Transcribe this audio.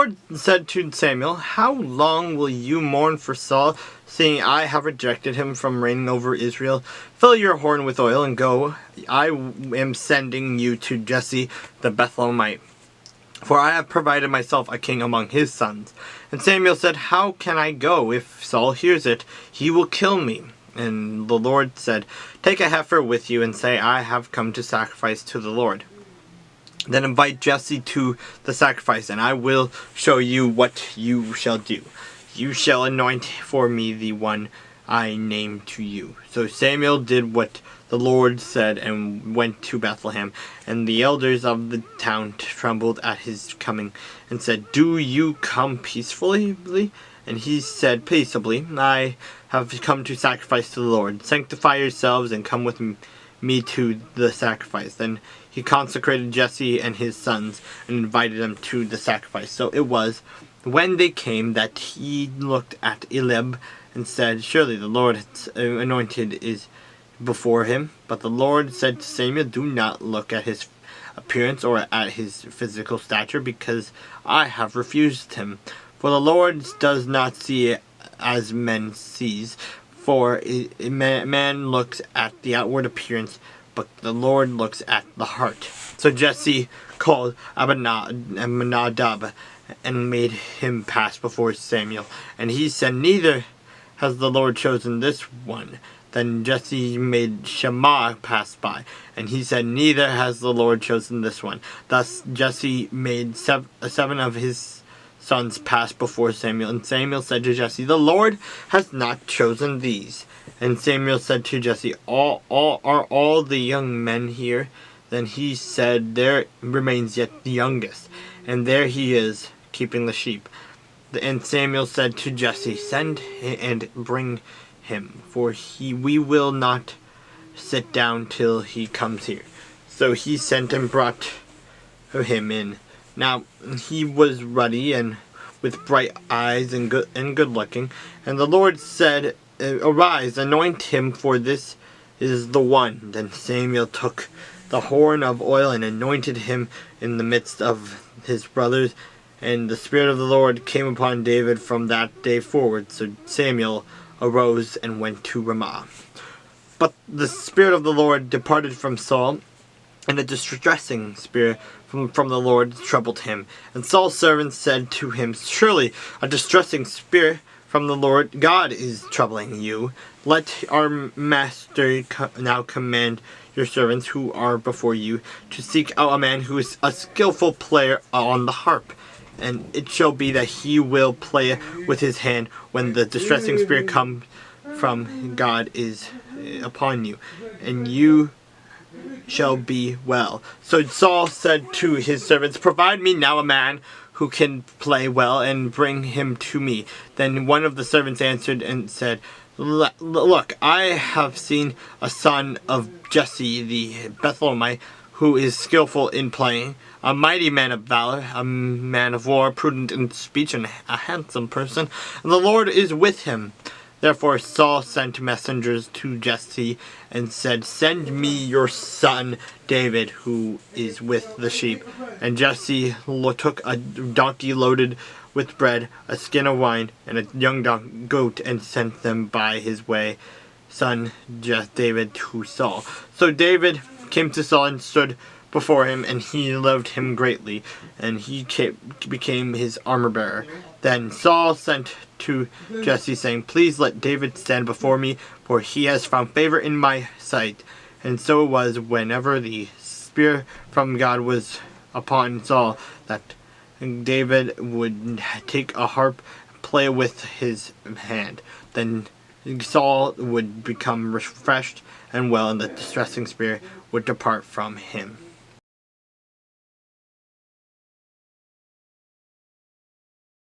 Lord said to Samuel, "How long will you mourn for Saul, seeing I have rejected him from reigning over Israel? Fill your horn with oil and go. I am sending you to Jesse the Bethlehemite, for I have provided myself a king among his sons." And Samuel said, "How can I go? If Saul hears it, he will kill me." And the Lord said, "Take a heifer with you and say, I have come to sacrifice to the Lord. Then invite Jesse to the sacrifice, and I will show you what you shall do. You shall anoint for me the one I name to you." So Samuel did what the Lord said and went to Bethlehem. And the elders of the town trembled at his coming and said, "Do you come peacefully?" And he said, "Peaceably. I have come to sacrifice to the Lord. Sanctify yourselves and come with me to the sacrifice." Then he consecrated Jesse and his sons and invited them to the sacrifice. So it was, when they came, that he looked at Eliab and said, "Surely the Lord's anointed is before him." But the Lord said to Samuel, "Do not look at his appearance or at his physical stature, because I have refused him. For the Lord does not see as men sees, for man looks at the outward appearance, but the Lord looks at the heart." So Jesse called Abinadab and made him pass before Samuel. And he said, "Neither has the Lord chosen this one." Then Jesse made Shammah pass by, and he said, "Neither has the Lord chosen this one." Thus Jesse made seven of his sons pass before Samuel. And Samuel said to Jesse, "The Lord has not chosen these." And Samuel said to Jesse, Are all the young men here?" Then he said, "There remains yet the youngest, and there he is, keeping the sheep." And Samuel said to Jesse, "Send and bring him, for we will not sit down till he comes here." So he sent and brought him in. Now he was ruddy and with bright eyes and good looking. And the Lord said, "Arise, anoint him, for this is the one." Then Samuel took the horn of oil and anointed him in the midst of his brothers. And the Spirit of the Lord came upon David from that day forward. So Samuel arose and went to Ramah. But the Spirit of the Lord departed from Saul, and a distressing spirit from the Lord troubled him. And Saul's servants said to him, "Surely a distressing spirit from the Lord God is troubling you. Let our master now command your servants who are before you to seek out a man who is a skillful player on the harp. And it shall be that he will play with his hand when the distressing spirit comes from God is upon you, and you shall be well." So Saul said to his servants, "Provide me now a man who can play well, and bring him to me." Then one of the servants answered and said, "Look, I have seen a son of Jesse the Bethlehemite, who is skillful in playing, a mighty man of valor, a man of war, prudent in speech, and a handsome person, and the Lord is with him." Therefore Saul sent messengers to Jesse and said, "Send me your son David, who is with the sheep." And Jesse took a donkey loaded with bread, a skin of wine, and a young goat, and sent them by his son David to Saul. So David came to Saul and stood before him, and he loved him greatly, and he became his armor-bearer. Then Saul sent to Jesse, saying, "Please let David stand before me, for he has found favor in my sight." And so it was, whenever the Spirit from God was upon Saul, that David would take a harp, play with his hand. Then Saul would become refreshed and well, and the distressing spirit would depart from him.